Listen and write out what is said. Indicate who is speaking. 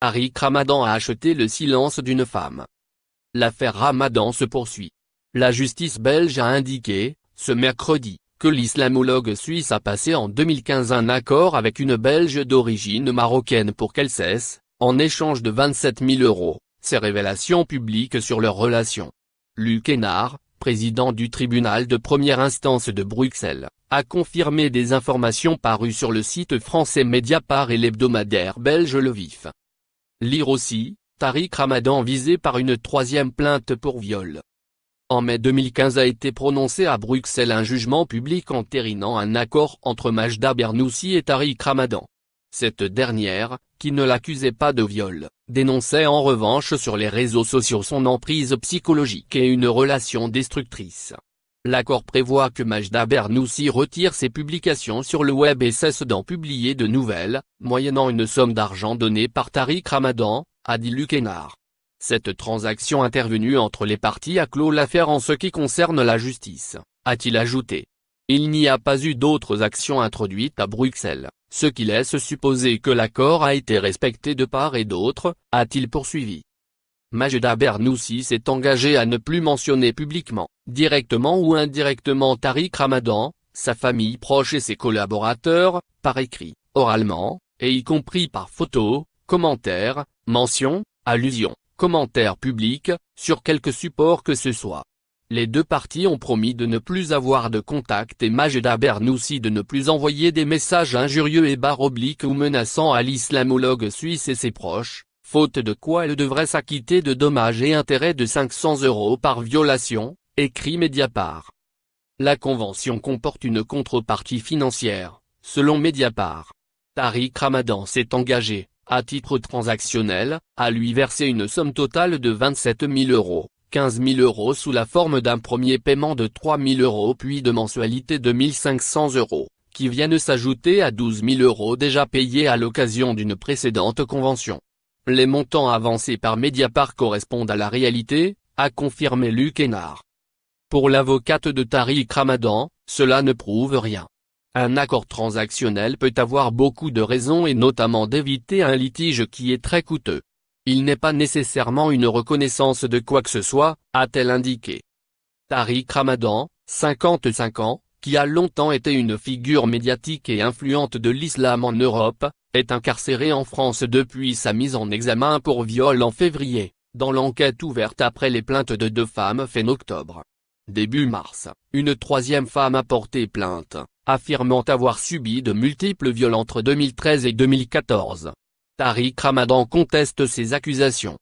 Speaker 1: Tariq Ramadan a acheté le silence d'une femme. L'affaire Ramadan se poursuit. La justice belge a indiqué, ce mercredi, que l'islamologue suisse a passé en 2015 un accord avec une Belge d'origine marocaine pour qu'elle cesse, en échange de 27 000 €, ses révélations publiques sur leur relation. Luc Hénard, président du tribunal de première instance de Bruxelles, a confirmé des informations parues sur le site français Mediapart et l'hebdomadaire belge Le Vif. Lire aussi, Tariq Ramadan visé par une troisième plainte pour viol. En mai 2015 a été prononcé à Bruxelles un jugement public entérinant un accord entre Majda Bernoussi et Tariq Ramadan. Cette dernière, qui ne l'accusait pas de viol, dénonçait en revanche sur les réseaux sociaux son emprise psychologique et une relation destructrice. L'accord prévoit que Majda Bernoussi retire ses publications sur le web et cesse d'en publier de nouvelles, moyennant une somme d'argent donnée par Tariq Ramadan, a dit Luc Hénard. Cette transaction intervenue entre les parties a clos l'affaire en ce qui concerne la justice, a-t-il ajouté. Il n'y a pas eu d'autres actions introduites à Bruxelles, ce qui laisse supposer que l'accord a été respecté de part et d'autre, a-t-il poursuivi. Majda Bernoussi s'est engagée à ne plus mentionner publiquement, directement ou indirectement Tariq Ramadan, sa famille proche et ses collaborateurs, par écrit, oralement, et y compris par photo, commentaires, mentions, allusions, commentaires publics, sur quelque support que ce soit. Les deux parties ont promis de ne plus avoir de contact et Majda Bernoussi de ne plus envoyer des messages injurieux et / ou menaçants à l'islamologue suisse et ses proches, faute de quoi elle devrait s'acquitter de dommages et intérêts de 500 € par violation, écrit Mediapart. La convention comporte une contrepartie financière, selon Mediapart. Tariq Ramadan s'est engagé, à titre transactionnel, à lui verser une somme totale de 27 000 €, 15 000 € sous la forme d'un premier paiement de 3 000 € puis de mensualités de 1 500 €, qui viennent s'ajouter à 12 000 € déjà payés à l'occasion d'une précédente convention. Les montants avancés par Mediapart correspondent à la réalité, a confirmé Luc Hénard. Pour l'avocate de Tariq Ramadan, cela ne prouve rien. Un accord transactionnel peut avoir beaucoup de raisons et notamment d'éviter un litige qui est très coûteux. Il n'est pas nécessairement une reconnaissance de quoi que ce soit, a-t-elle indiqué. Tariq Ramadan, 55 ans, qui a longtemps été une figure médiatique et influente de l'islam en Europe, est incarcéré en France depuis sa mise en examen pour viol en février, dans l'enquête ouverte après les plaintes de deux femmes faites en octobre. Début mars, une troisième femme a porté plainte, affirmant avoir subi de multiples viols entre 2013 et 2014. Tariq Ramadan conteste ces accusations.